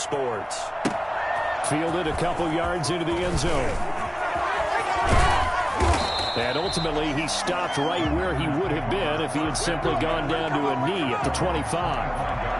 sports. Fielded a couple yards into the end zone. And ultimately, he stopped right where he would have been if he had simply gone down to a knee at the 25.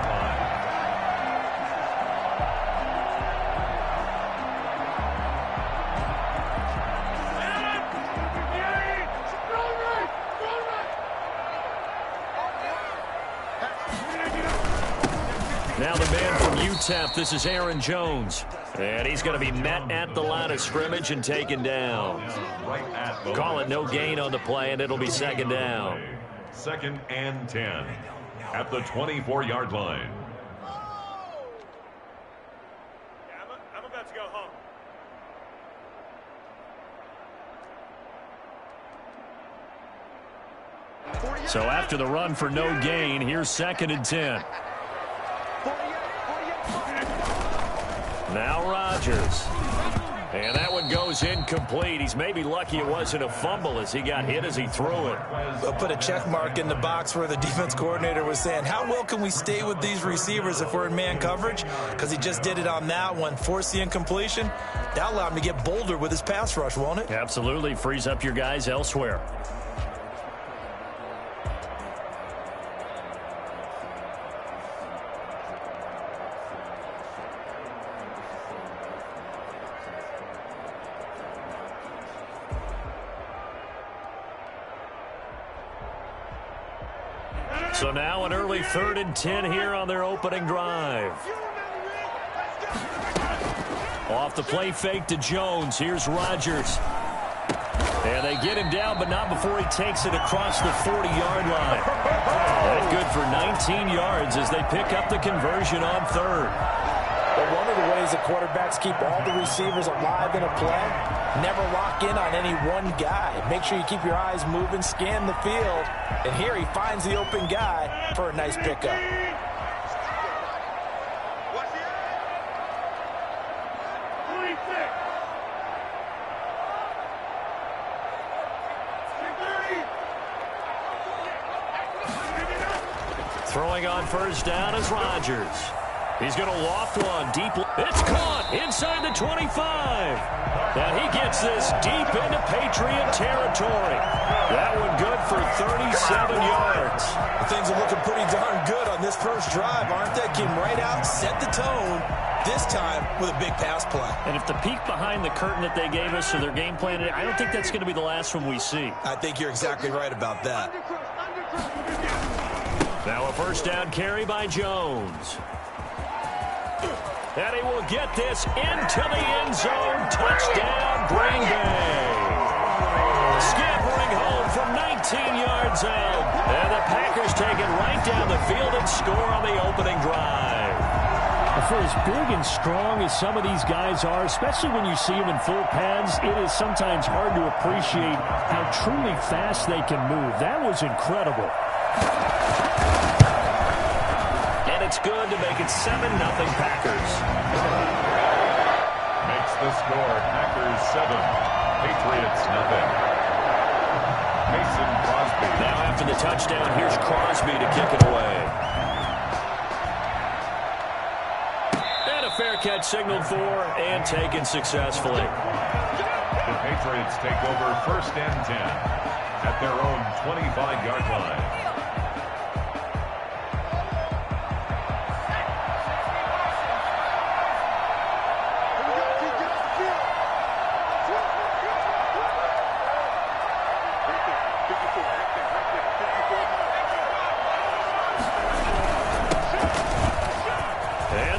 Now the man from UTEP, this is Aaron Jones. And he's going to be met at the line of scrimmage and taken down. Call it no gain on the play, and it'll be second down. 2nd and 10 at the 24-yard line. I'm about to go home. So after the run for no gain, here's 2nd and 10. Now Rodgers. And that one goes incomplete. He's maybe lucky it wasn't a fumble as he got hit as he threw it. They'll put a check mark in the box where the defense coordinator was saying, how well can we stay with these receivers if we're in man coverage? Because he just did it on that one, forced the incompletion. That allowed him to get bolder with his pass rush, won't it? Absolutely. Frees up your guys elsewhere. So now an early 3rd and 10 here on their opening drive. Off the play fake to Jones. Here's Rodgers. And they get him down, but not before he takes it across the 40-yard line. And good for 19 yards as they pick up the conversion on 3rd. But one of the ways that quarterbacks keep all the receivers alive in a play, never lock in on any one guy. Make sure you keep your eyes moving, scan the field. And here he finds the open guy for a nice pickup. Throwing on 1st down is Rodgers. He's going to loft one deep. It's caught inside the 25. And he gets this deep into Patriot territory. That one good for 37 yards. Things are looking pretty darn good on this first drive, aren't they? Came right out, set the tone, this time with a big pass play. And if the peek behind the curtain that they gave us or their game plan, I don't think that's going to be the last one we see. I think you're exactly right about that. Now a 1st down carry by Jones. And he will get this into the end zone. Touchdown, Green Bay. Scampering home from 19 yards out. And the Packers take it right down the field and score on the opening drive. For as big and strong as some of these guys are, especially when you see them in full pads, it is sometimes hard to appreciate how truly fast they can move. That was incredible. It's good to make it 7-0 Packers. Makes the score Packers 7, Patriots nothing. Mason Crosby. Now after the touchdown, here's Crosby to kick it away. And a fair catch signaled for and taken successfully. The Patriots take over 1st and 10 at their own 25-yard line.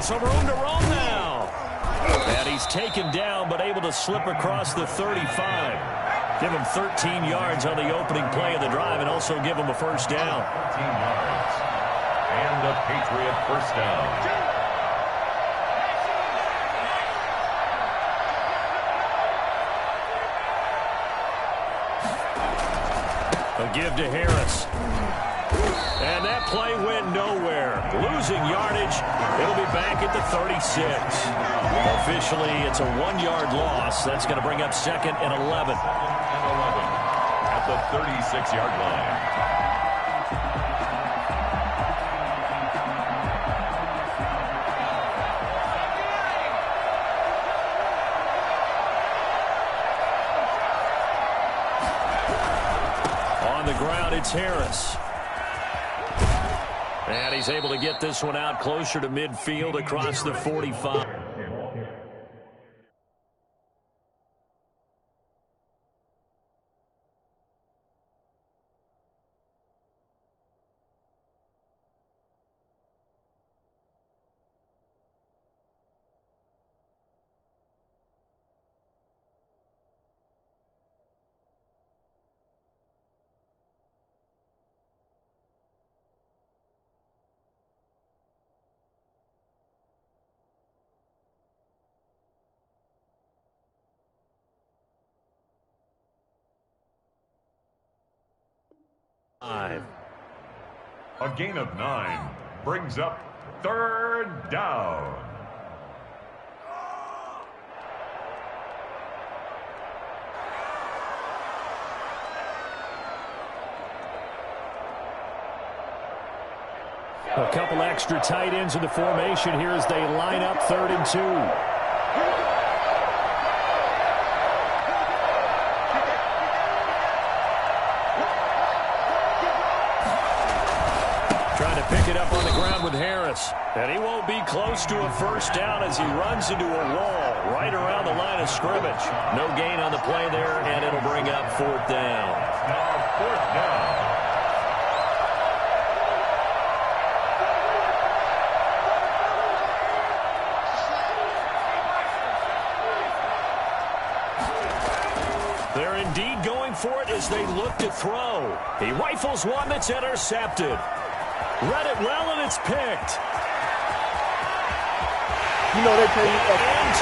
Some room to roam now. And he's taken down, but able to slip across the 35. Give him 13 yards on the opening play of the drive and also give him a 1st down. 13 yards. And a Patriot 1st down. A give to Harris. And that play went nowhere. Losing yardage. It'll be back at the 36. Officially, it's a 1-yard loss. That's going to bring up 2nd and 11. At the 36-yard line. on the ground. It's Harris. And he's able to get this one out closer to midfield across the 45. A gain of 9 brings up 3rd down. A couple extra tight ends in the formation here as they line up 3rd and 2. Pick it up on the ground with Harris. And he won't be close to a first down as he runs into a wall right around the line of scrimmage. No gain on the play there, and it'll bring up 4th down. Now 4th down. They're indeed going for it as they look to throw. He rifles one that's intercepted. Read it well, and it's picked. You know they play into the end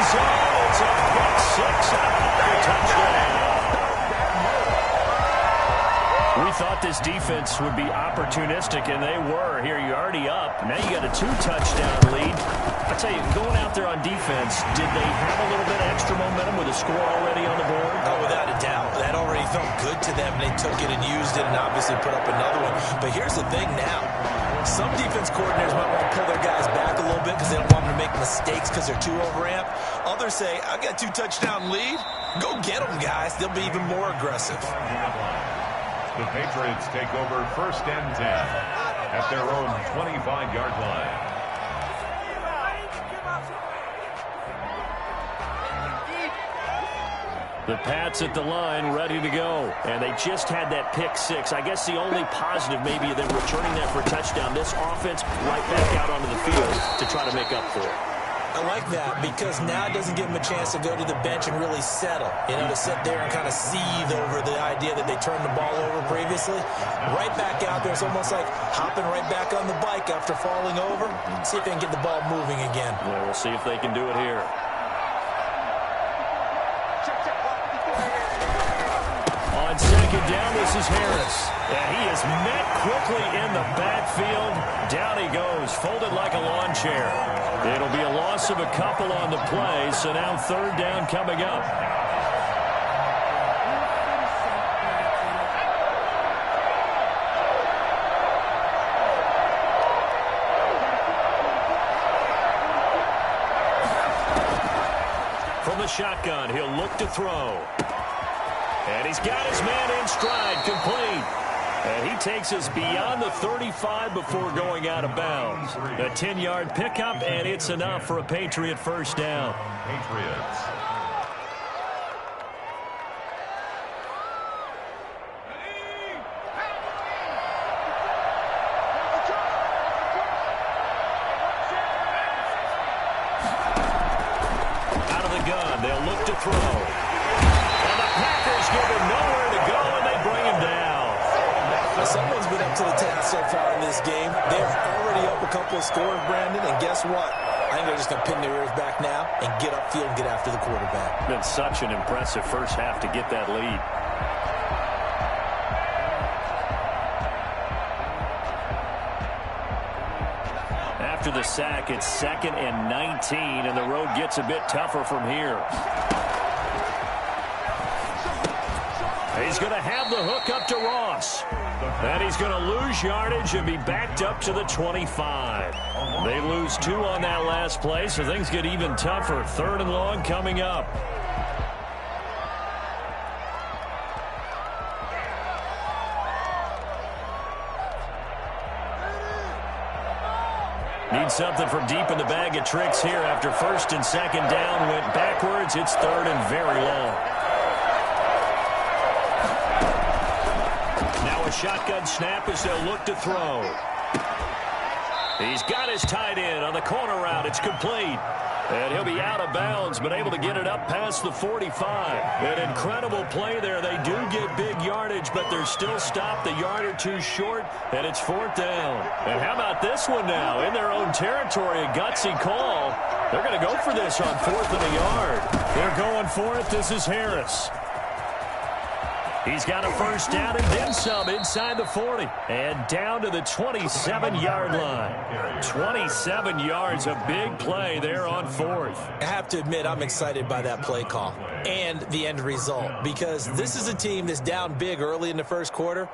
zone. It's a pick 6 and a touchdown. We thought this defense would be opportunistic, and they were. Here, you're already up. Now you got a 2-touchdown lead. I tell you, going out there on defense, did they have a little bit of extra momentum with a score already on the board? Oh, without a doubt. That already felt good to them. They took it and used it and obviously put up another one. But here's the thing now. Some defense coordinators might want to pull their guys back a little bit because they don't want them to make mistakes because they're too overamped. Others say, I've got a 2-touchdown lead. Go get them, guys. They'll be even more aggressive. The Patriots take over 1st and 10 at their own 25-yard line. The Pats at the line, ready to go. And they just had that pick 6. I guess the only positive maybe of them returning that for a touchdown. This offense right back out onto the field to try to make up for it. I like that because now it doesn't give them a chance to go to the bench and really settle. You know, to sit there and kind of seethe over the idea that they turned the ball over previously. Right back out there, it's almost like hopping right back on the bike after falling over. See if they can get the ball moving again. Yeah, we'll see if they can do it here. On 2nd down, this is Harris. And he is met quickly in the backfield. Down he goes, folded like a lawn chair. It'll be a loss of a couple on the play, so now 3rd down coming up. From the shotgun, he'll look to throw. And he's got his man in stride, complete. And he takes us beyond the 35 before going out of bounds. A 10-yard pickup, and it's enough for a Patriot first down. Patriots. Out of the gun, they'll look to throw. And the Packers give him nowhere to go, and they bring him down. Someone's been up to the task so far in this game. They're already up a couple of scores, Brandon, and guess what? I think they're just going to pin their ears back now and get upfield and get after the quarterback. Been such an impressive first half to get that lead. After the sack, it's 2nd and 19, and the road gets a bit tougher from here. He's going to have the hook up to Ross. And he's going to lose yardage and be backed up to the 25. They lose 2 on that last play, so things get even tougher. 3rd and long coming up. Need something from deep in the bag of tricks here after first and second down went backwards. It's third and very long. Now a shotgun snap as they'll look to throw. He's got his tight end on the corner route. It's complete. And he'll be out of bounds, but able to get it up past the 45. An incredible play there. They do get big yardage, but they're still stopped a yard or two short, and it's fourth down. And how about this one now? In their own territory, a gutsy call. They're going to go for this on fourth and a yard. They're going for it. This is Harris. He's got a first down and then some inside the 40. And down to the 27-yard line. 27 yards, a big play there on fourth. I have to admit, I'm excited by that play call and the end result, because this is a team that's down big early in the first quarter,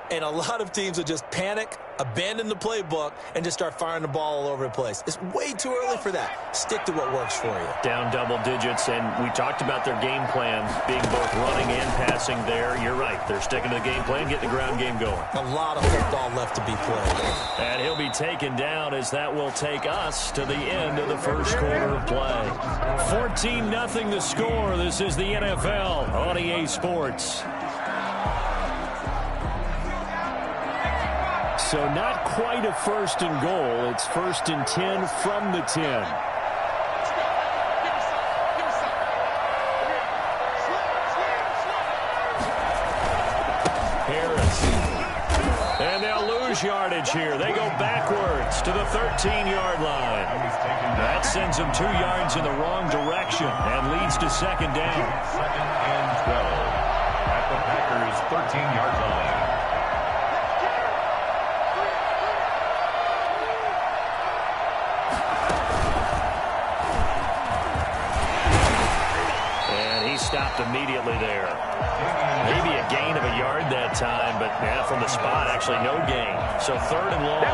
and a lot of teams will just panic, abandon the playbook, and just start firing the ball all over the place. It's way too early for that. Stick to what works for you. Down double digits, and we talked about their game plan being both running and passing there. You're right. They're sticking to the game plan, getting the ground game going. A lot of football left to be played. And he'll be taken down as that will take us to the end of the first quarter of play. 14-0 the score. This is the NFL on EA Sports. So not quite a first and goal. It's first and 10 from the 10. Harris. And they'll lose yardage here. They go backwards to the 13-yard line. That sends them 2 yards in the wrong direction and leads to second down. Second and 12 at the Packers' 13-yard line. Stopped immediately there. Maybe a gain of a yard that time, but yeah, from the spot, actually no gain. So third and long.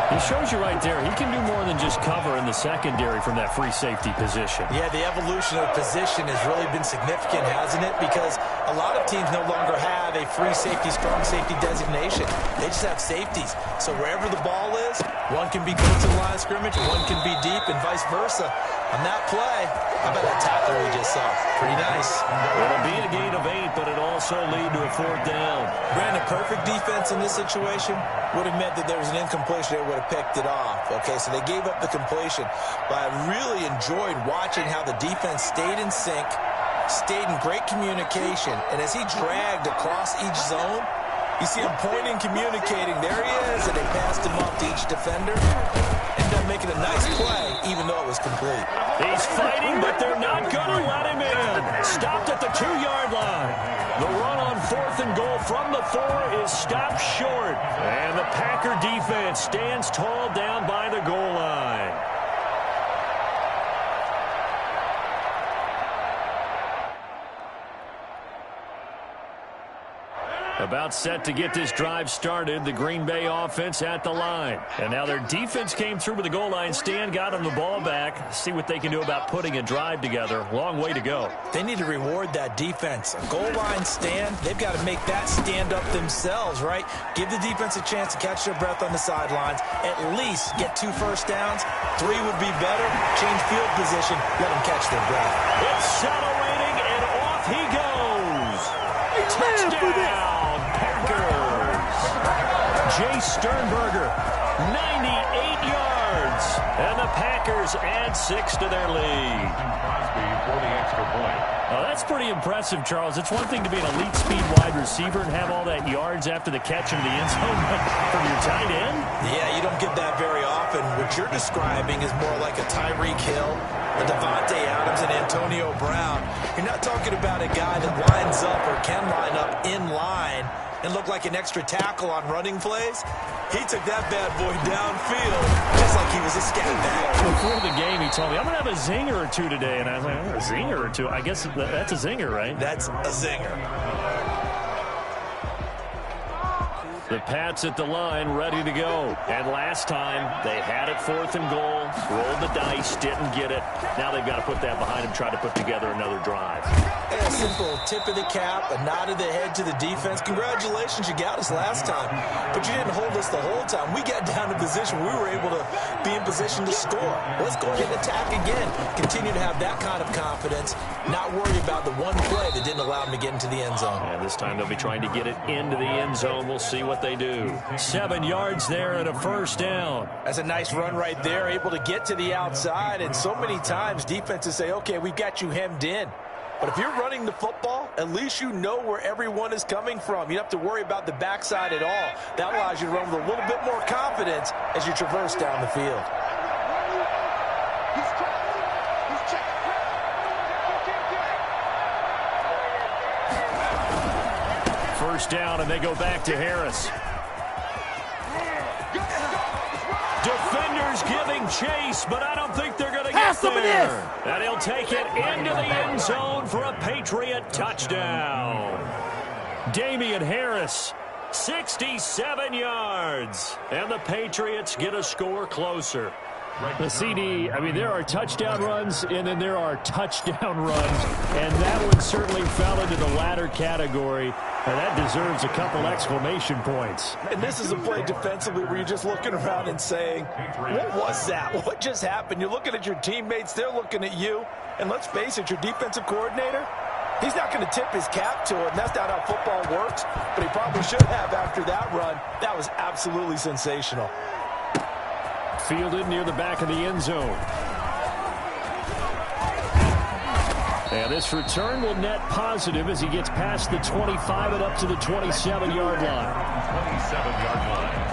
He shows you right there, he can do more than just cover in the secondary from that free safety position. Yeah, the evolution of position has really been significant, hasn't it? Because a lot of teams no longer have a free safety, strong safety designation. They just have safeties. So wherever the ball is, one can be close to the line of scrimmage, one can be deep, and vice versa. On that play, how about that tackle we just saw? Pretty nice. It'll be a gain of 8, but it also lead to a fourth down. Brandon, perfect defense in this situation would have meant that there was an incompletion. They would have picked it off. Okay, so they gave up the completion. But I really enjoyed watching how the defense stayed in sync, stayed in great communication, and as he dragged across each zone, you see him pointing, communicating. There he is, and they passed him off to each defender. Ended up making a nice play, even though it was complete. He's fighting, but they're not going to let him in. Stopped at the 2-yard line. The run on fourth and goal from the 4 is stopped short. And the Packer defense stands tall down by the goal line. About set to get this drive started, the Green Bay offense at the line. And now their defense came through with the goal line stand, got them the ball back. See what they can do about putting a drive together. Long way to go. They need to reward that defense. A goal line stand, they've got to make that stand up themselves, right? Give the defense a chance to catch their breath on the sidelines. At least get 2 first downs. 3 would be better. Change field position. Let them catch their breath. Accelerating, and off he goes. Touchdown! Jay Sternberger, 98 yards. And the Packers add 6 to their lead. Crosby for the extra point. Oh, that's pretty impressive, Charles. It's one thing to be an elite speed wide receiver and have all that yards after the catch into the end zone, but from your tight end? Yeah, you don't get that very often. What you're describing is more like a Tyreek Hill, a Devontae Adams, and Antonio Brown. You're not talking about a guy that lines up or can line up in line and look like an extra tackle on running plays. He took that bad boy downfield just like he was a scat back. Before the game, he told me, I'm going to have a zinger or two today. And I was like, a zinger or two? I guess that's a zinger, right? That's a zinger. The Pats at the line, ready to go. And last time, they had it 4th and goal, rolled the dice, didn't get it. Now they've got to put that behind them, try to put together another drive. A simple tip of the cap, a nod of the head to the defense. Congratulations, you got us last time. But you didn't hold us the whole time. We got down to position. We were able to be in position to score. Let's go ahead and attack again. Continue to have that kind of confidence, not worry about the one play that didn't allow them to get into the end zone. And this time they'll be trying to get it into the end zone. We'll see what they do. 7 yards there and a first down. That's a nice run right there, able to get to the outside. And so many times defenses say, okay, we've got you hemmed in. But if you're running the football, at least you know where everyone is coming from. You don't have to worry about the backside at all. That allows you to run with a little bit more confidence as you traverse down the field. First down, and they go back to Harris. Defenders giving chase, but I don't think they're going to get there. And he'll take it into the end zone for a Patriot touchdown. Damian Harris, 67 yards. And the Patriots get a score closer. The CD, I mean, there are touchdown runs, and then there are touchdown runs, and that one certainly fell into the latter category, and that deserves a couple exclamation points. And this is a play defensively where you're just looking around and saying, what was that? What just happened? You're looking at your teammates, they're looking at you, and let's face it, your defensive coordinator, he's not going to tip his cap to it, and that's not how football works, but he probably should have after that run. That was absolutely sensational. Fielded near the back of the end zone. And this return will net positive as he gets past the 25 and up to the 27-yard line. 27-yard line.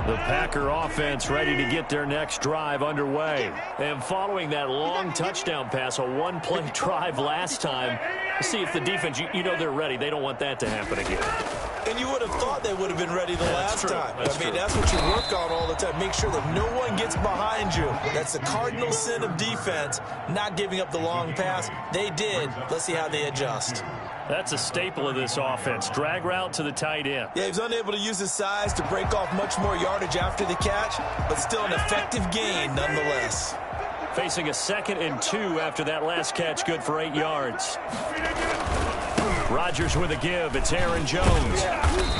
The Packer offense ready to get their next drive underway. And following that long touchdown pass, a one-play drive last time, see if the defense, you know they're ready. They don't want that to happen again. And you would have thought they would have been ready the last time. That's true. That's what you work on all the time. Make sure that no one gets behind you. That's the cardinal sin of defense, not giving up the long pass. They did. Let's see how they adjust. That's a staple of this offense. Drag route to the tight end. Yeah, he was unable to use his size to break off much more yardage after the catch, but still an effective gain nonetheless. Facing a 2nd and 2 after that last catch, good for 8 yards. Rodgers with a give. It's Aaron Jones.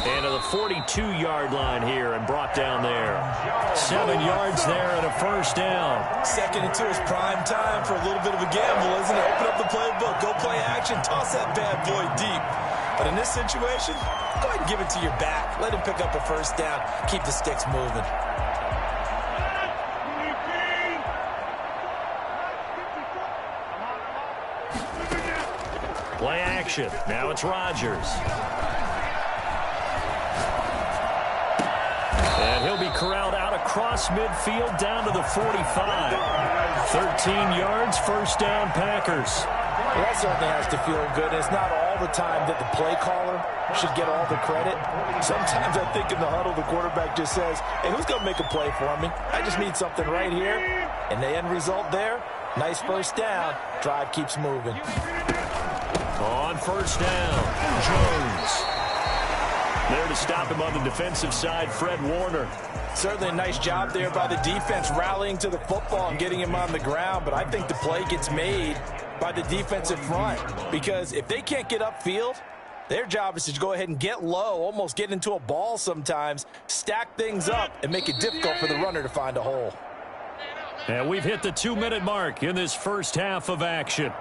And to the 42-yard line here and brought down there. 7 yards there and a first down. 2nd and 2 is prime time for a little bit of a gamble, isn't it? Open up the playbook, go play action, toss that bad boy deep. But in this situation, go ahead and give it to your back. Let him pick up a first down. Keep the sticks moving. Play action. Now it's Rodgers. And he'll be corralled out across midfield down to the 45. 13 yards, first down, Packers. Well, that certainly has to feel good. It's not all the time that the play caller should get all the credit. Sometimes I think in the huddle, the quarterback just says, hey, who's going to make a play for me? I just need something right here. And the end result there, nice first down. Drive keeps moving. On first down, Jones. There to stop him on the defensive side, Fred Warner. Certainly a nice job there by the defense rallying to the football and getting him on the ground, but I think the play gets made by the defensive front because if they can't get upfield, their job is to go ahead and get low, almost get into a ball sometimes, stack things up, and make it difficult for the runner to find a hole. And we've hit the 2-minute mark in this first half of action.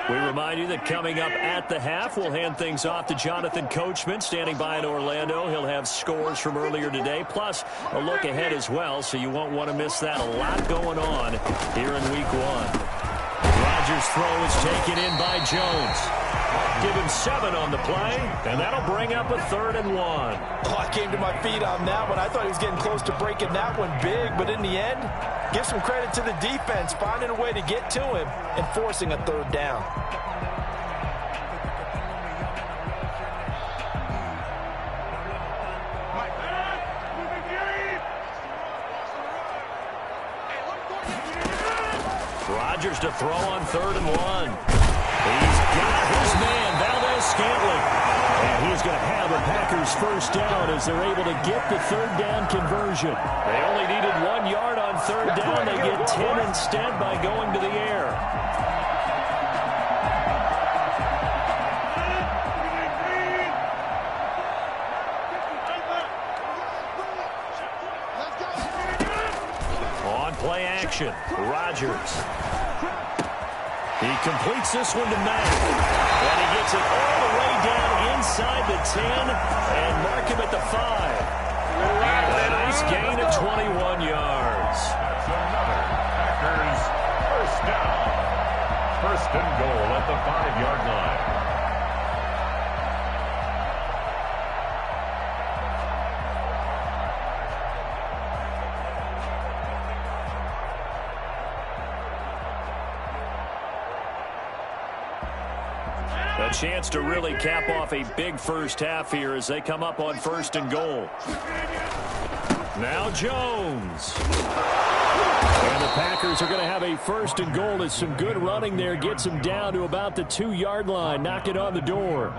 We remind you that coming up at the half, we'll hand things off to Jonathan Coachman, standing by in Orlando. He'll have scores from earlier today, plus a look ahead as well, so you won't want to miss that. A lot going on here in Week 1. Rodgers' throw is taken in by Jones. Give him 7 on the play, and that'll bring up a 3rd and 1. Oh, I came to my feet on that one. I thought he was getting close to breaking that one big, but in the end, give some credit to the defense, finding a way to get to him and forcing a 3rd down. Rodgers to throw on 3rd and 1. He's got his man, Valdez-Scantling. And he's going to have a Packers first down as they're able to get the 3rd down conversion. They only needed 1 yard on 3rd down. They get 10 instead by going to the air. On play action, Rodgers. He completes this one to Matt. And he gets it all the way down inside the 10 and mark him at the 5. A nice gain of 21 yards. That's another Packers first down. 1st and goal at the 5-yard line. A chance to really cap off a big first half here as they come up on 1st and goal. Now Jones. And the Packers are going to have a 1st and goal as some good running there gets them down to about the 2-yard line. Knock it on the door.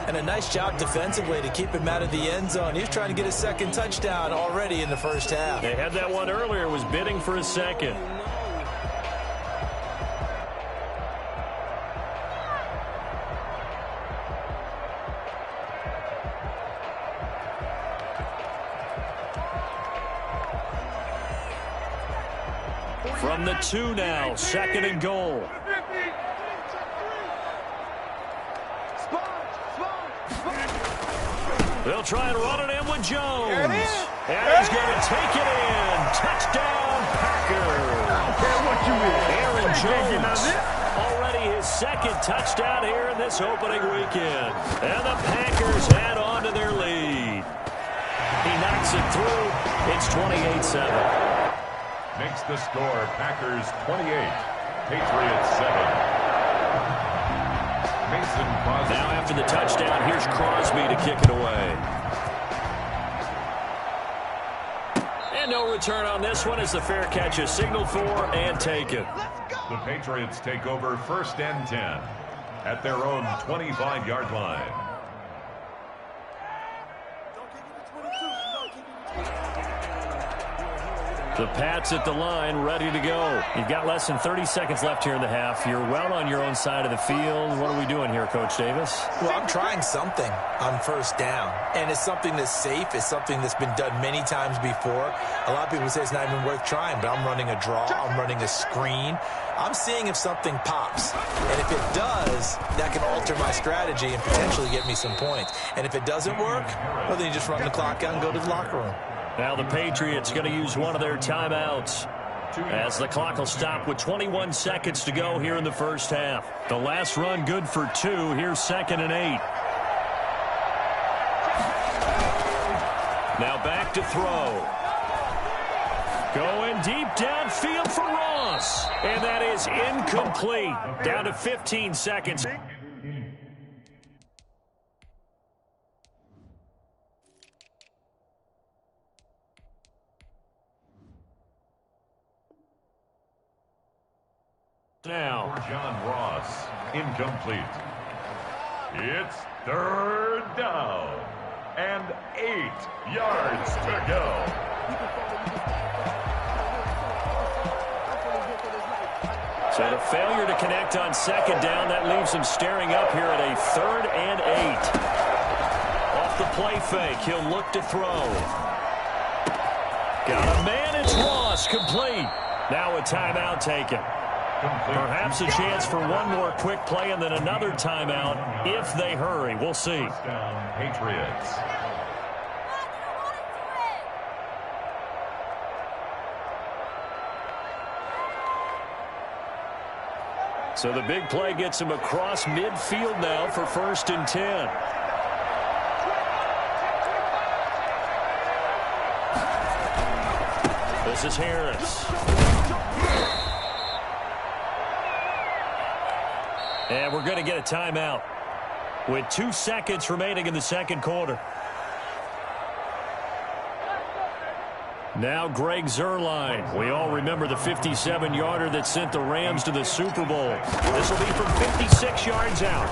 And a nice job defensively to keep him out of the end zone. He was trying to get a 2nd touchdown already in the first half. They had that one earlier, was bidding for a 2nd. From the 2 now, 2nd and goal. They'll try and run it in with Jones. And he's going to take it in. Touchdown, Packers. Aaron Jones. Already his 2nd touchdown here in this opening weekend. And the Packers add on to their lead. He knocks it through. It's 28-7. Makes the score Packers 28, Patriots 7. Mason Crosby. Now after the touchdown, here's Crosby to kick it away. And no return on this one as the fair catch is signaled for and taken. The Patriots take over 1st and 10 at their own 25-yard line. The Pats at the line, ready to go. You've got less than 30 seconds left here in the half. You're well on your own side of the field. What are we doing here, Coach Davis? Well, I'm trying something on 1st down, and it's something that's safe. It's something that's been done many times before. A lot of people say it's not even worth trying, but I'm running a draw. I'm running a screen. I'm seeing if something pops, and if it does, that can alter my strategy and potentially get me some points. And if it doesn't work, well, then you just run the clock out and go to the locker room. Now the Patriots going to use one of their timeouts as the clock will stop with 21 seconds to go here in the first half. The last run good for 2. Here's 2nd and 8. Now back to throw. Going deep downfield for Ross. And that is incomplete. Down to 15 seconds. Now, John Ross, incomplete. It's 3rd down and 8 yards to go. So the failure to connect on 2nd down, that leaves him staring up here at a 3rd and 8. Off the play fake, he'll look to throw. Got a man, it's Ross, complete. Now a timeout taken. Perhaps a chance for one more quick play and then another timeout if they hurry. We'll see. Touchdown, Patriots. So the big play gets him across midfield now for 1st and 10. This is Harris. And we're going to get a timeout with 2 seconds remaining in the second quarter. Now Greg Zuerlein. We all remember the 57-yarder that sent the Rams to the Super Bowl. This will be from 56 yards out.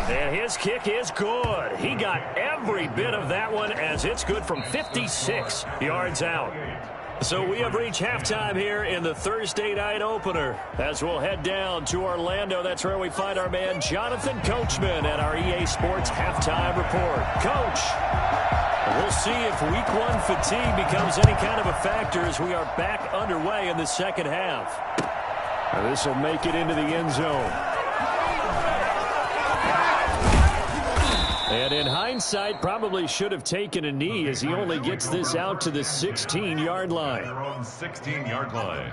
And his kick is good. He got every bit of that one as it's good from 56 yards out. So we have reached halftime here in the Thursday night opener. As we'll head down to Orlando, that's where we find our man Jonathan Coachman at our EA Sports Halftime Report. Coach, we'll see if Week 1 fatigue becomes any kind of a factor as we are back underway in the second half. This will make it into the end zone. And in hindsight, probably should have taken a knee as he only gets this out to the 16-yard line. Their own 16-yard line.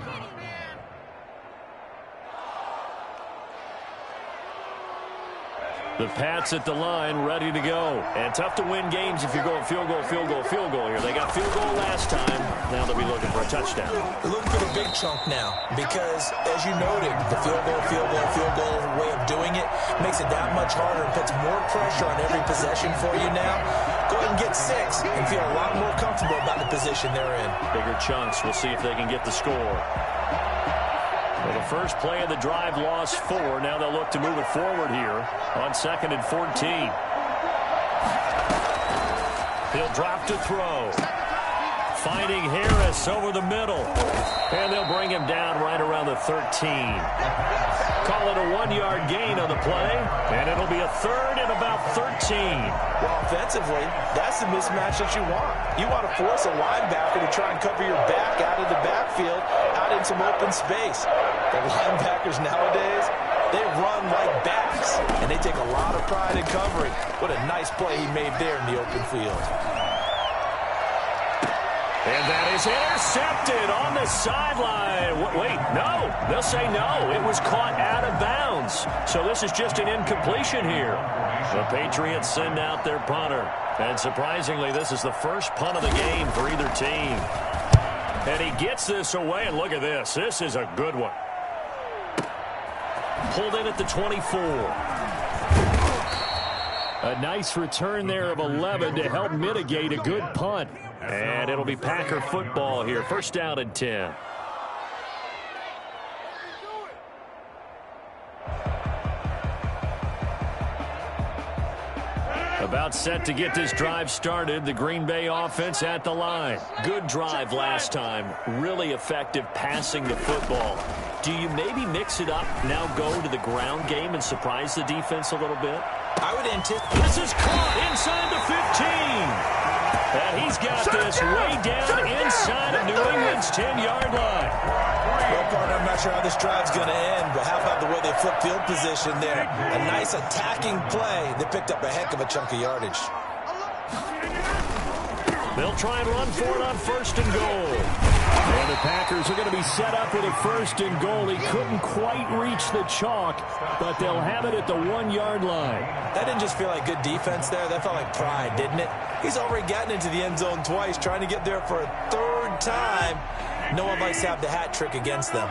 The Pats at the line, ready to go. And tough to win games if you're going field goal, field goal, field goal here. They got field goal last time. Now they'll be looking for a touchdown. They're looking for the big chunk now because, as you noted, the field goal way of doing it makes it that much harder and puts more pressure on every possession for you now. Go ahead and get 6 and feel a lot more comfortable about the position they're in. Bigger chunks. We'll see if they can get the score. Well, the first play of the drive lost 4. Now they'll look to move it forward here on 2nd and 14. He'll drop to throw. Finding Harris over the middle. And they'll bring him down right around the 13. Call it a 1-yard gain on the play. And it'll be a 3rd and about 13. Well, offensively, that's the mismatch that you want. You want to force a linebacker to try and cover your back out of the backfield, out in some open space. The linebackers nowadays, they run like backs, and they take a lot of pride in covering. What a nice play he made there in the open field. And that is intercepted on the sideline. Wait, no. They'll say no. It was caught out of bounds. So this is just an incompletion here. The Patriots send out their punter. And surprisingly, this is the first punt of the game for either team. And he gets this away, and look at this. This is a good one. Pulled in at the 24. A nice return there of 11 to help mitigate a good punt. And it'll be Packer football here. 1st down and 10. About set to get this drive started. The Green Bay offense at the line. Good drive last time. Really effective passing the football. Do you maybe mix it up, now go to the ground game and surprise the defense a little bit? I would anticipate. This is caught inside the 15. And he's got this way down inside of New England's 10-yard line. Well, partner, I'm not sure how this drive's going to end, but how about the way they flip field position there? A nice attacking play. They picked up a heck of a chunk of yardage. They'll try and run for it on 1st and goal. And the Packers are going to be set up with a 1st and goal. He couldn't quite reach the chalk, but they'll have it at the 1-yard line. That didn't just feel like good defense there. That felt like pride, didn't it? He's already gotten into the end zone twice, trying to get there for a 3rd time. No one likes to have the hat trick against them.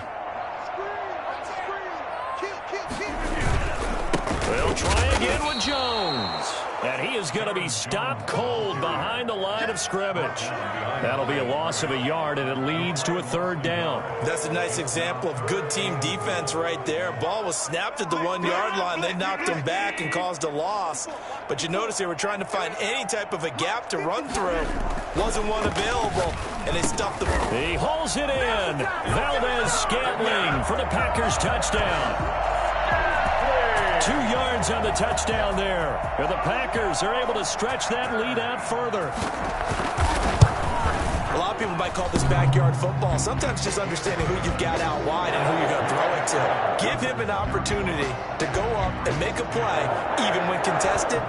They'll try again with Jones. And he is going to be stopped cold behind the line of scrimmage. That'll be a loss of a yard, and it leads to a 3rd down. That's a nice example of good team defense right there. Ball was snapped at the 1-yard line. They knocked him back and caused a loss. But you notice they were trying to find any type of a gap to run through. Wasn't one available, and they stuffed the... He holds it in. Valdez-Scantling for the Packers touchdown. 2 yards on the touchdown there. And the Packers are able to stretch that lead out further. A lot of people might call this backyard football. Sometimes just understanding who you've got out wide and who you're going to throw it to. Give him an opportunity to go up and make a play, even when contested.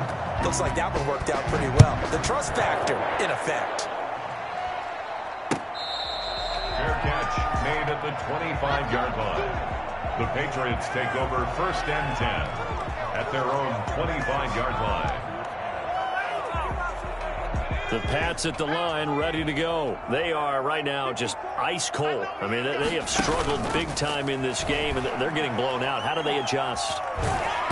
Looks like that one worked out pretty well. The trust factor in effect. Fair catch made at the 25-yard line. The Patriots take over 1st and 10 at their own 25-yard line. The Pats at the line, ready to go. They are right now just ice cold. I mean, they have struggled big time in this game, and they're getting blown out. How do they adjust?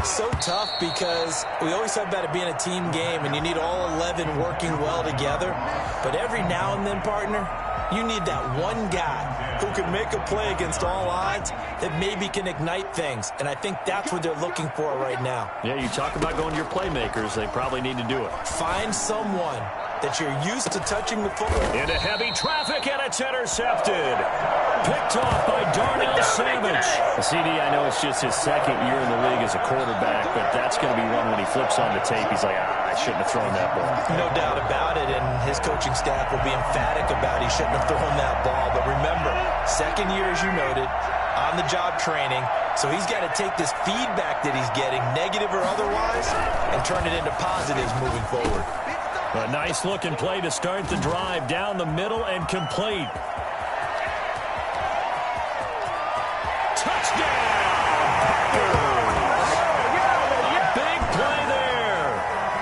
So tough because we always talk about it being a team game, and you need all 11 working well together. But every now and then, partner, you need that one guy who can make a play against all odds that maybe can ignite things. And I think that's what they're looking for right now. Yeah, you talk about going to your playmakers. They probably need to do it. Find someone that you're used to touching the football. Into heavy traffic, and it's intercepted. Picked off by Darnell Savage. CD, I know it's just his second year in the league as a quarterback, but that's going to be one when he flips on the tape. He's like, I shouldn't have thrown that ball. No doubt about it, and his coaching staff will be emphatic about he shouldn't have thrown that ball. But remember, second year, as you noted, on-the-job training, so he's got to take this feedback that he's getting, negative or otherwise, and turn it into positives moving forward. A nice-looking play to start the drive down the middle and complete. Touchdown! A big play there.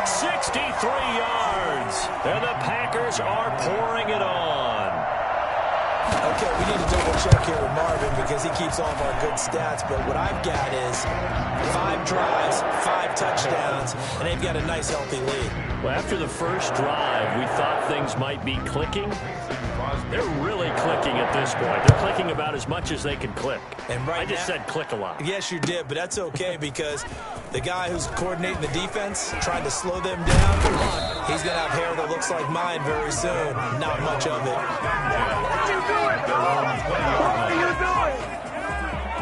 63 yards. And the Packers are pouring it on. Okay, we need to double-check here with Marvin because he keeps all of our good stats. But what I've got is 5 drives, 5 touchdowns, and they've got a nice, healthy lead. Well, after the first drive, we thought things might be clicking. They're really clicking at this point. They're clicking about as much as they can click. And I just said click a lot. Yes, you did, but that's okay because the guy who's coordinating the defense, trying to slow them down, he's going to have hair that looks like mine very soon. Not much of it. What are you doing? What are you doing?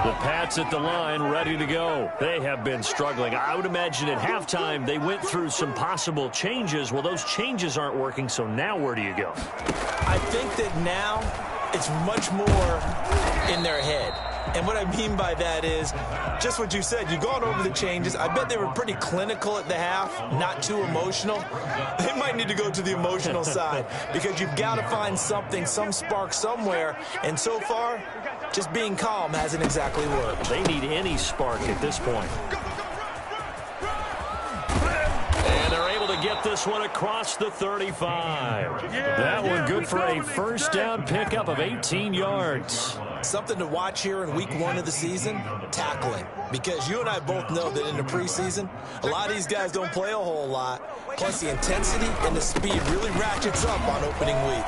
The Pats at the line, ready to go. They have been struggling. I would imagine at halftime they went through some possible changes. Well, those changes aren't working, so now where do you go? I think that now it's much more in their head. And what I mean by that is just what you said. You've gone over the changes. I bet they were pretty clinical at the half, not too emotional. They might need to go to the emotional side because you've got to find something, some spark somewhere. And so far, just being calm hasn't exactly worked. They need any spark at this point. And they're able to get this one across the 35. That one good for a first down pickup of 18 yards. Something to watch here in week 1 of the season, tackling. Because you and I both know that in the preseason, a lot of these guys don't play a whole lot. Plus the intensity and the speed really ratchets up on opening week.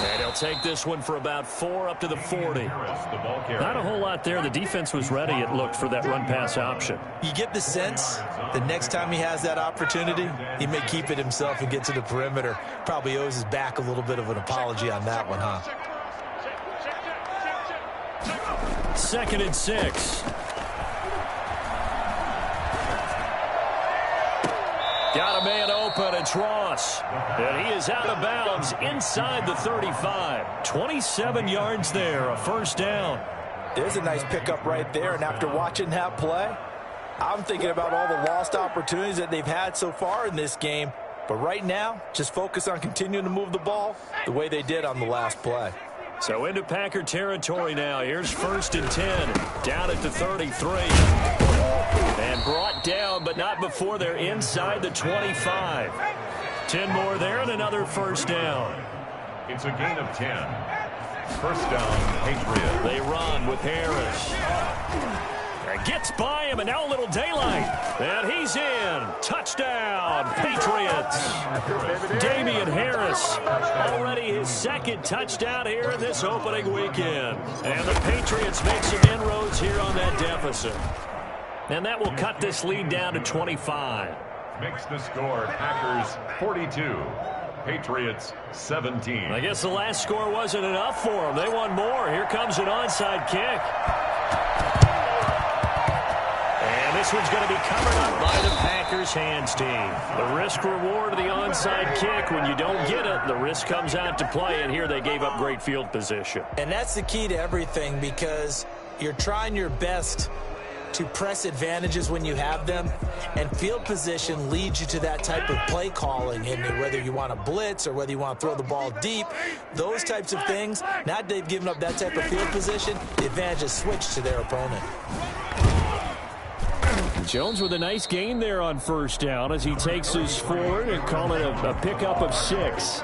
And he'll take this one for about 4 up to the 40. Not a whole lot there. The defense was ready, it looked, for that run-pass option. You get the sense the next time he has that opportunity, he may keep it himself and get to the perimeter. Probably owes his back a little bit of an apology on that one, huh? 2nd and 6. Got a man open. It's Ross. And he is out of bounds inside the 35. 27 yards there, a first down. There's a nice pickup right there. And after watching that play, I'm thinking about all the lost opportunities that they've had so far in this game. But right now, just focus on continuing to move the ball the way they did on the last play. So into Packer territory now. Here's 1st and 10. Down at the 33. And brought down, but not before they're inside the 25. 10 more there and another first down. It's a gain of 10. First down, Patriots. They run with Harris. And gets by him, and now a little daylight. And he's in. Touchdown, Patriots. Damian Harris, already his 2nd touchdown here in this opening weekend. And the Patriots make some inroads here on that deficit. And that will cut this lead down to 25. Makes the score Packers 42. Patriots 17. I guess the last score wasn't enough for them. They want more. Here comes an onside kick. And this one's going to be covered up by the Packers hands team. The risk reward of the onside kick. When you don't get it, the risk comes out to play. And here they gave up great field position. And that's the key to everything because you're trying your best to press advantages when you have them, and field position leads you to that type of play calling. And whether you want to blitz or whether you want to throw the ball deep, those types of things, now that they've given up that type of field position, the advantage is switched to their opponent. Jones with a nice gain there on first down as he takes us forward and call it a pickup of 6.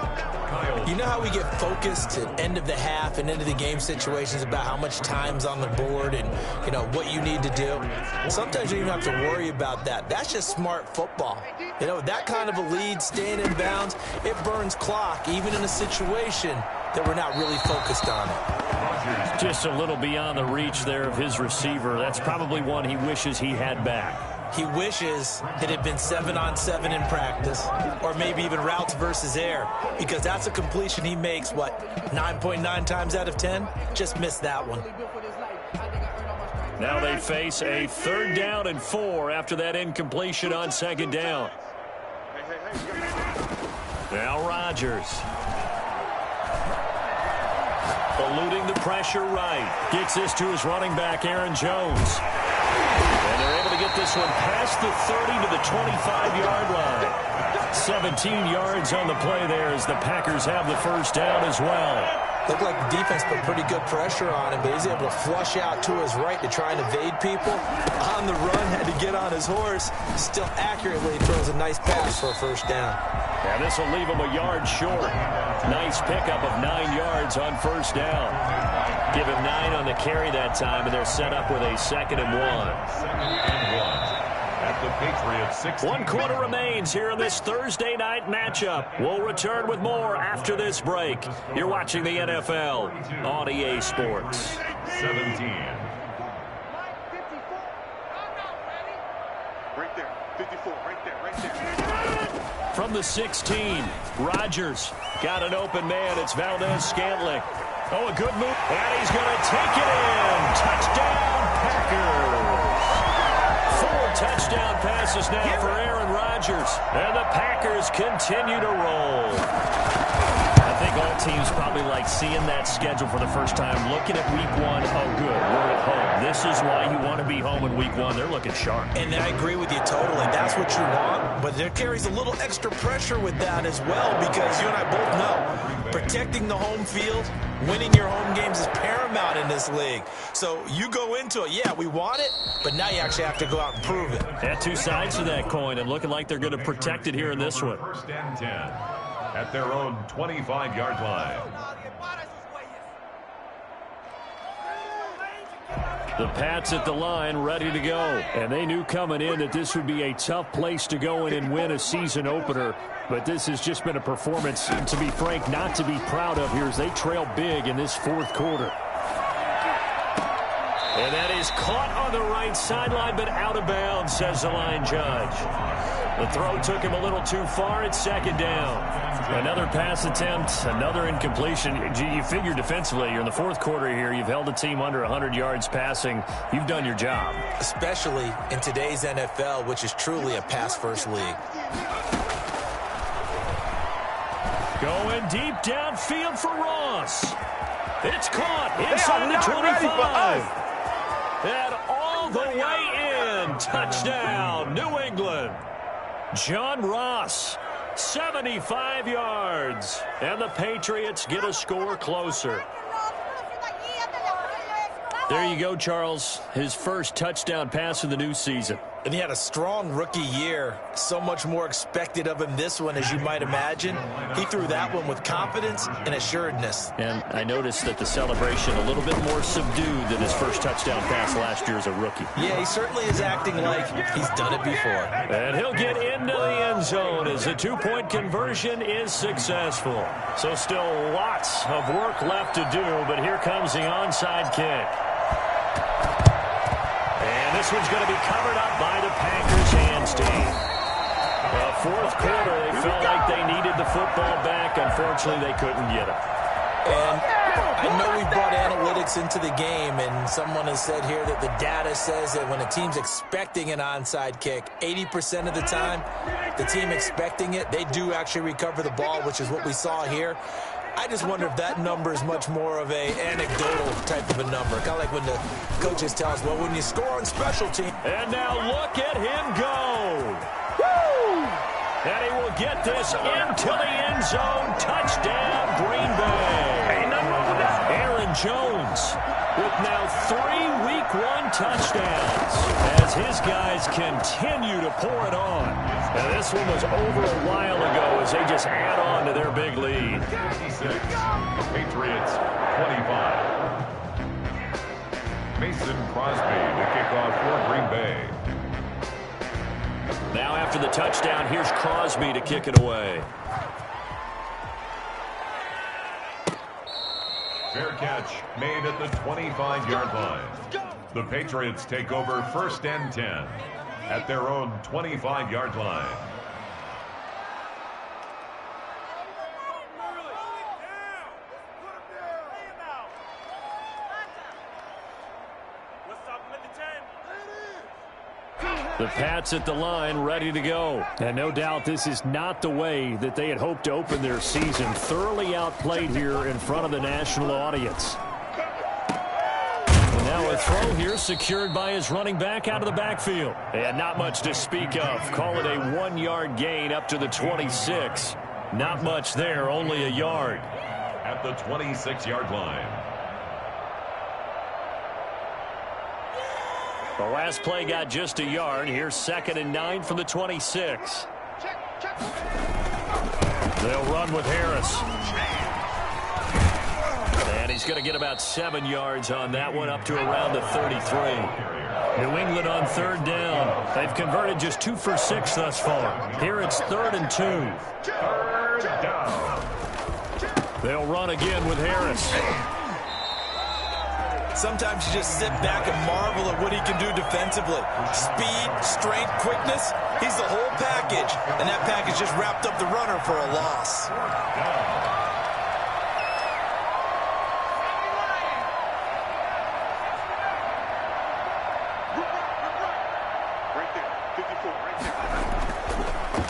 You know how we get focused at end of the half and into the game situations about how much time's on the board and, you know, what you need to do? Sometimes you don't even have to worry about that. That's just smart football. You know, that kind of a lead, staying in bounds, it burns clock, even in a situation that we're not really focused on it. Just a little beyond the reach there of his receiver. That's probably one he wishes he had back. He wishes it had been 7-on-7 in practice, or maybe even routes versus air, because that's a completion he makes, what, 9.9 times out of 10? Just missed that one. Now they face a 3rd down and 4 after that incompletion on 2nd down. Now Rodgers. Eluding the pressure right. Gets this to his running back, Aaron Jones. And they're able to get this one past the 30 to the 25-yard line. 17 yards on the play there as the Packers have the first down as well. Looked like the defense put pretty good pressure on him, but he's able to flush out to his right to try and evade people. On the run, had to get on his horse. Still accurately throws a nice pass for a first down. And this will leave him a yard short. Nice pickup of 9 yards on first down. Give him 9 on the carry that time, and they're set up with a 2nd and 1. At the Patriots 6. 1 quarter remains here in this Thursday night matchup. We'll return with more after this break. You're watching the NFL on EA Sports. 17. Right there. 54. Right there. From the 16, Rodgers got an open man. It's Valdez-Scantling. Oh, a good move. And he's going to take it in. Touchdown, Packers. 4 touchdown passes now for Aaron Rodgers. And the Packers continue to roll. I think all teams probably like seeing that schedule for the first time, looking at week 1. Oh, good, we're at home. This is why you want to be home in week 1. They're looking sharp. And I agree with you totally. That's what you want, but there carries a little extra pressure with that as well, because you and I both know protecting the home field, winning your home games is paramount in this league. So you go into it, yeah, we want it, but now you actually have to go out and prove it. Had 2 sides to that coin, and looking like they're going to protect it here in this one. 1st and 10 at their own 25-yard line. The Pats at the line, ready to go. And they knew coming in that this would be a tough place to go in and win a season opener. But this has just been a performance, to be frank, not to be proud of here as they trail big in this 4th quarter. And that is caught on the right sideline, but out of bounds, says the line judge. The throw took him a little too far. It's 2nd down. Another pass attempt, another incompletion. You figure defensively, you're in the 4th quarter here. You've held the team under 100 yards passing. You've done your job. Especially in today's NFL, which is truly a pass-first league. Going deep downfield for Ross. It's caught inside the 25. And all the way in. Touchdown, New England. John Ross, 75 yards. And the Patriots get a score closer. There you go, Charles. His first touchdown pass of the new season. And he had a strong rookie year. So much more expected of him this one, as you might imagine. He threw that one with confidence and assuredness. And I noticed that the celebration a little bit more subdued than his first touchdown pass last year as a rookie. Yeah, he certainly is acting like he's done it before. And he'll get into the end zone as the 2-point conversion is successful. So still lots of work left to do, but here comes the onside kick. And this one's going to be covered up by the Packers hands team. 4th quarter, they felt like they needed the football back. Unfortunately, they couldn't get it. And I know we've brought analytics into the game, and someone has said here that the data says that when a team's expecting an onside kick, 80% of the time, the team expecting it, they do actually recover the ball, which is what we saw here. I just wonder if that number is much more of a anecdotal type of a number. Kind of like when the coaches tell us, well, when you score on special team. And now look at him go. Woo! And he will get this into the end zone. Touchdown, Green Bay. Ain't nothing wrong with that. Aaron Jones with now 3 Week 1 touchdowns as his guys continue to pour it on. And this one was over a while ago as they just add on to their big lead. 56. Patriots 25. Mason Crosby to kick off for Green Bay. Now after the touchdown, here's Crosby to kick it away. Fair catch made at the 25-yard line. The Patriots take over 1st and 10 at their own 25-yard line. The Pats at the line, ready to go. And no doubt this is not the way that they had hoped to open their season. Thoroughly outplayed here in front of the national audience. And now a throw here secured by his running back out of the backfield. And not much to speak of. Call it a 1-yard gain up to the 26. Not much there, only a yard. At the 26-yard line. The last play got just a yard. Here's 2nd and 9 from the 26. They'll run with Harris. And he's going to get about 7 yards on that one, up to around the 33. New England on 3rd down. They've converted just 2 for 6 thus far. Here it's 3rd and 2. 3rd down. They'll run again with Harris. Sometimes you just sit back and marvel at what he can do defensively. Speed, strength, quickness. He's the whole package. And that package just wrapped up the runner for a loss.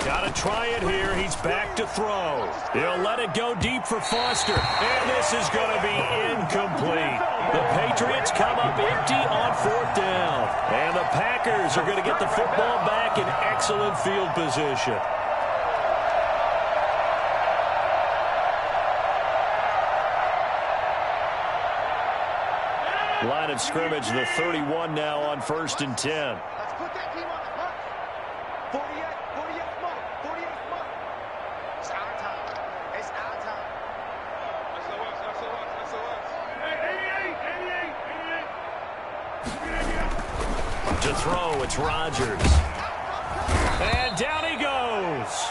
Got to try it here. He's back to throw. He'll let it go deep for Foster. And this is going to be incomplete. The Patriots come up empty on 4th down. And the Packers are going to get the football back in excellent field position. Line of scrimmage, the 31 now on 1st and 10. To throw, it's Rodgers. And down he goes.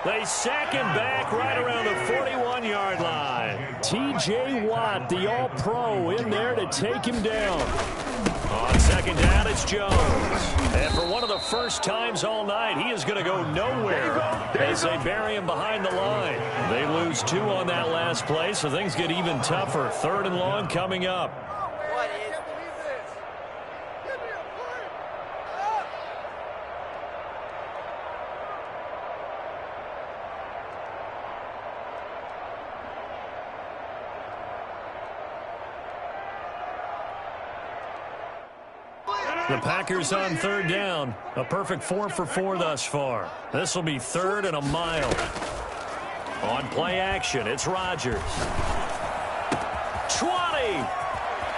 They sack him back right around the 41-yard line. T.J. Watt, the All-Pro, in there to take him down. On 2nd down, it's Jones. And for one of the first times all night, he is going to go nowhere as they bury him behind the line. They lose 2 on that last play, so things get even tougher. 3rd and long coming up. The Packers on 3rd down. A perfect 4 for 4 thus far. This will be 3rd and a mile. On play action, it's Rodgers. 20.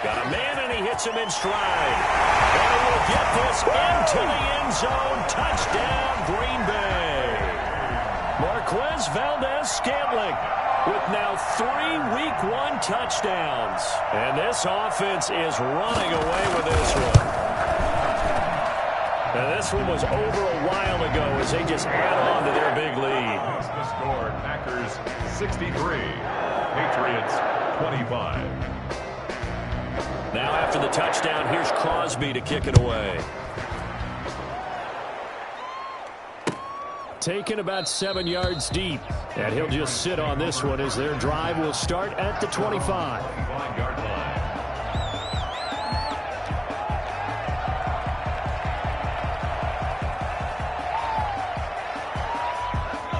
Got a man, and he hits him in stride. And he will get this into the end zone. Touchdown, Green Bay. Marquez Valdez-Scantling with now 3 Week 1 touchdowns. And this offense is running away with this one. And this one was over a while ago as they just add on to their big lead. The score, Packers 63, Patriots 25. Now after the touchdown, here's Crosby to kick it away. Taken about 7 yards deep. And he'll just sit on this one as their drive will start at the 25. 5-yard line.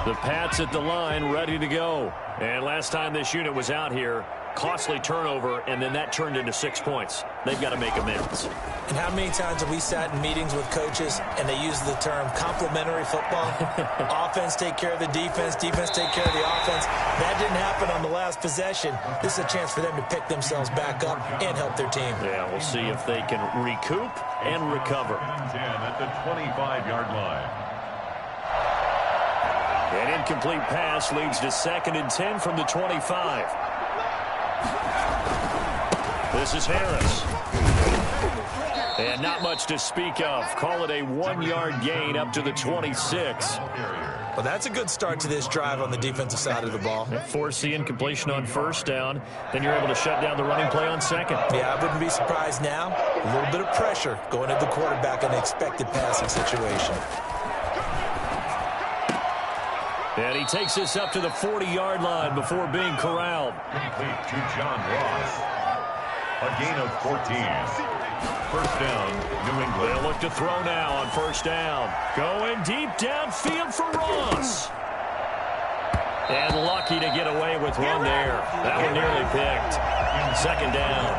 The Pats at the line, ready to go. And last time this unit was out here, costly turnover, and then that turned into 6 points. They've got to make amends. And how many times have we sat in meetings with coaches and they use the term complementary football? Offense take care of the defense, defense take care of the offense. That didn't happen on the last possession. This is a chance for them to pick themselves back up and help their team. Yeah, we'll see if they can recoup and recover. 10 at the 25-yard line. An incomplete pass leads to 2nd and 10 from the 25. This is Harris. And not much to speak of. Call it a 1-yard gain up to the 26. Well, that's a good start to this drive on the defensive side of the ball. Force the incompletion on 1st down. Then you're able to shut down the running play on 2nd. Yeah, I wouldn't be surprised now. A little bit of pressure going at the quarterback in an expected passing situation. And he takes this up to the 40-yard line before being corralled. Complete to John Ross. A gain of 14. 1st down, New England. They'll look to throw now on 1st down. Going deep downfield for Ross. And lucky to get away with one there. That one nearly picked. 2nd down.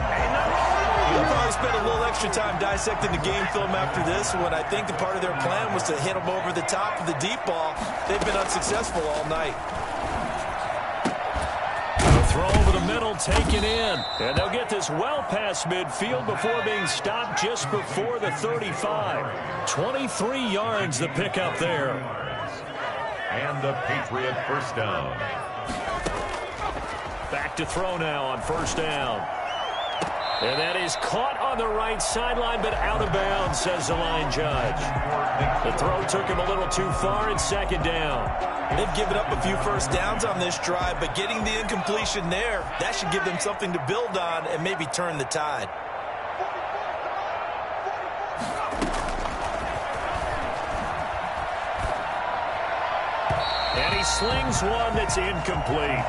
They'll probably spend a little extra time dissecting the game film after this one. I think the part of their plan was to hit them over the top of the deep ball. They've been unsuccessful all night. Throw over the middle, taken in. And they'll get this well past midfield before being stopped just before the 35. 23 yards the pickup there. And the Patriot 1st down. Back to throw now on 1st down. And that is caught on the right sideline, but out of bounds, says the line judge. The throw took him a little too far in 2nd down. They've given up a few 1st downs on this drive, but getting the incompletion there, that should give them something to build on and maybe turn the tide. And he slings one that's incomplete.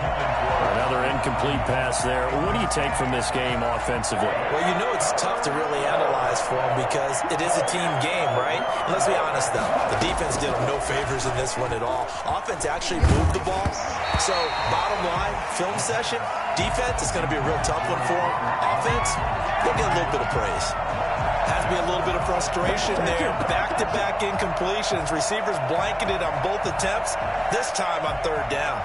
Another incomplete pass there. What do you take from this game offensively? Well, you know it's tough to really analyze for them because it is a team game, right? And let's be honest, though. The defense did them no favors in this one at all. Offense actually moved the ball. So, bottom line, film session, defense is going to be a real tough one for them. Offense, they'll get a little bit of praise. Has to be a little bit of frustration there. Back-to-back incompletions. Receivers blanketed on both attempts, this time on 3rd down.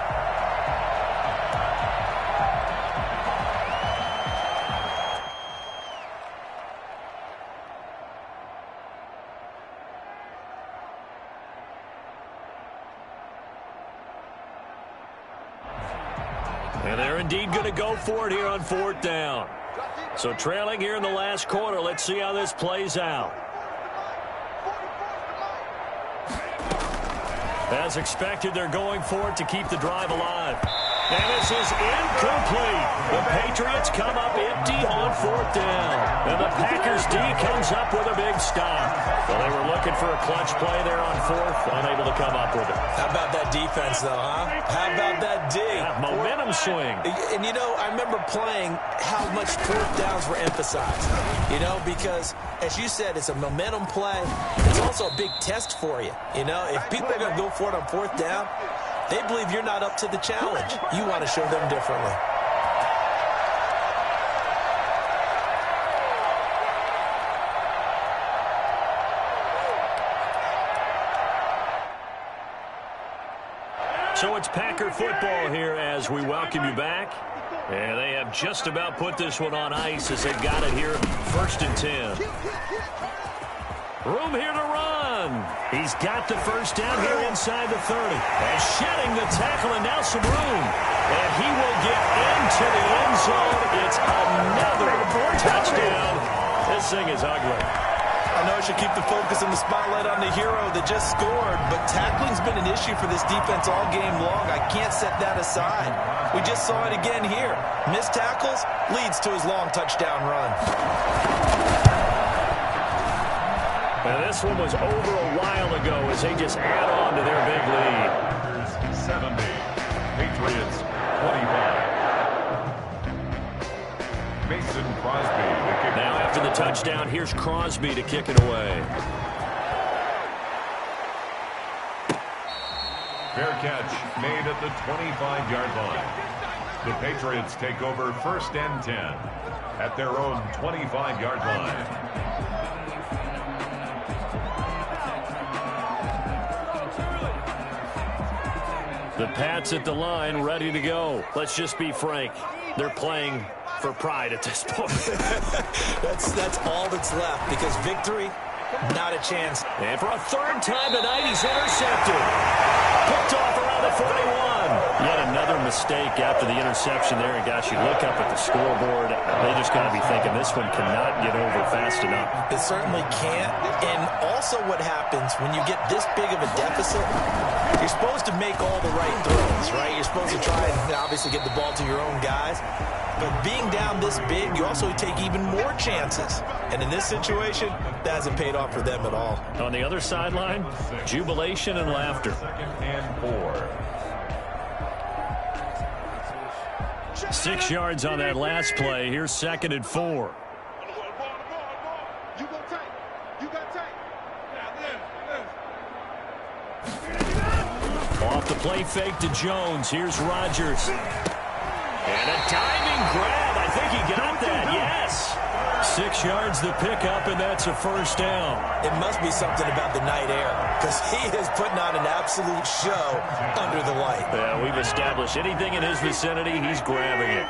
And they're indeed going to go for it here on 4th down. So trailing here in the last quarter. Let's see how this plays out. As expected, they're going for it to keep the drive alive. And this is incomplete. The Patriots come up empty on 4th down. And the Packers D comes up with a big stop. Well, they were looking for a clutch play there on 4th, unable to come up with it. How about that defense, though, huh? How about that D? Yeah, momentum swing. And, you know, I remember playing how much 4th downs were emphasized. You know, because, as you said, it's a momentum play. It's also a big test for you. You know, if people are going to go for it on 4th down, they believe you're not up to the challenge. You want to show them differently. So it's Packer football here as we welcome you back. And they have just about put this one on ice as they've got it here, 1st and 10. Room here to run. He's got the 1st down here inside the 30. And shedding the tackle and now some room. And he will get into the end zone. It's another touchdown. This thing is ugly. I know I should keep the focus and the spotlight on the hero that just scored, but tackling's been an issue for this defense all game long. I can't set that aside. We just saw it again here. Missed tackles leads to his long touchdown run. And this one was over a while ago as they just add on to their big lead. 70, Patriots 25. Mason Crosby to kick. Now after the touchdown, here's Crosby to kick it away. Fair catch made at the 25-yard line. The Patriots take over 1st and 10 at their own 25-yard line. The Pats at the line, ready to go. Let's just be frank. They're playing for pride at this point. That's all that's left, because victory, not a chance. And for a 3rd time tonight, he's intercepted. Picked off around the 41. Yet another mistake after the interception there. And gosh, you look up at the scoreboard, they just got to be thinking this one cannot get over fast enough. It certainly can't. And also what happens when you get this big of a deficit, you're supposed to make all the right throws, right? You're supposed to try and obviously get the ball to your own guys. But being down this big, you also take even more chances. And in this situation, that hasn't paid off for them at all. On the other sideline, jubilation and laughter. 2nd and 4. 6 yards on that last play. Here's 2nd and 4. Off the play fake to Jones. Here's Rodgers. And a diving grab. I think he got that. Yes. 6 yards the pickup, and that's a 1st down. It must be something about the night air, because he is putting on an absolute show under the light. Yeah, we've established anything in his vicinity, he's grabbing it.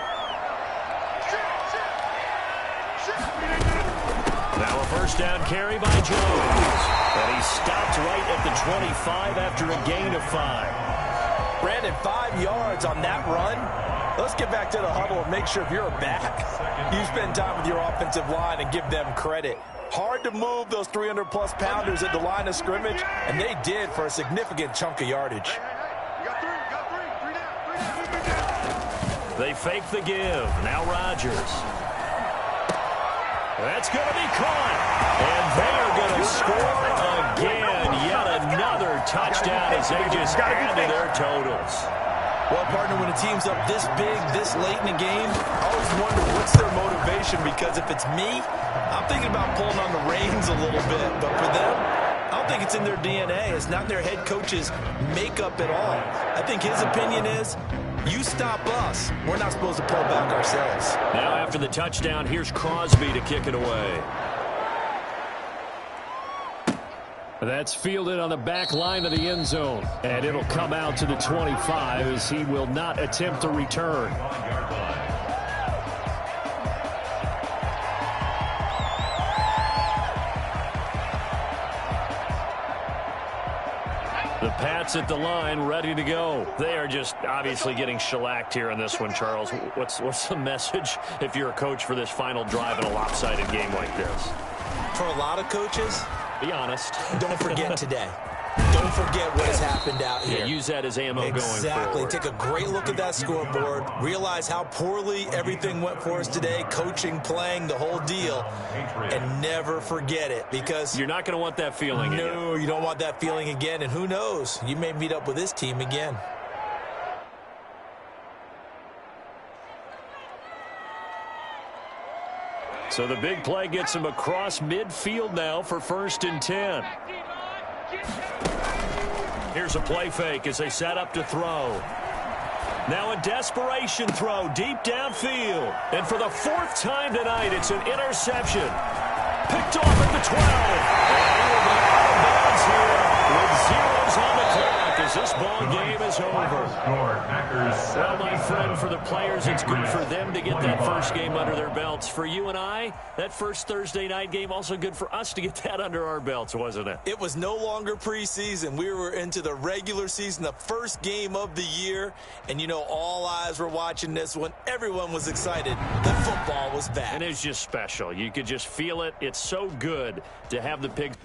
Now a 1st down carry by Jones. And he stopped right at the 25 after a gain of 5. Brandon, 5 yards on that run. Let's get back to the huddle and make sure if you're back, you spend time with your offensive line and give them credit. Hard to move those 300-plus pounders at the line of scrimmage, and they did for a significant chunk of yardage. They fake the give. Now Rodgers. That's going to be caught. And they are going to score again. Yet another touchdown as they just add to their totals. Well, partner, when a team's up this big, this late in the game, I always wonder what's their motivation, because if it's me, I'm thinking about pulling on the reins a little bit. But for them, I don't think it's in their DNA. It's not in their head coach's makeup at all. I think his opinion is, you stop us. We're not supposed to pull back ourselves. Now after the touchdown, here's Crosby to kick it away. That's fielded on the back line of the end zone. And it'll come out to the 25 as he will not attempt to return. The Pats at the line, ready to go. They are just obviously getting shellacked here in this one, Charles. What's the message if you're a coach for this final drive in a lopsided game like this? For a lot of coaches, be honest. Don't forget today. Don't forget what has happened out here. Yeah, use that as ammo going forward. Exactly. Take a great look at that scoreboard. Realize how poorly everything went for us today. Coaching, playing, the whole deal. And never forget it, because you're not going to want that feeling again. No, you don't want that feeling again. And who knows? You may meet up with this team again. So the big play gets him across midfield now for 1st and 10. Here's a play fake as they set up to throw. Now a desperation throw deep downfield. And for the 4th time tonight, it's an interception. Picked off at the 12. And he will be out of bounds here with zeros on the clock as this ball game is over. Well, my friend, for the players, it's good for them to get that first game under their belts. For you and I, that first Thursday night game, also good for us to get that under our belts, wasn't it? It was no longer preseason. We were into the regular season, the first game of the year. And, you know, all eyes were watching this one. Everyone was excited that football was back. And it was just special. You could just feel it. It's so good to have the Pigs.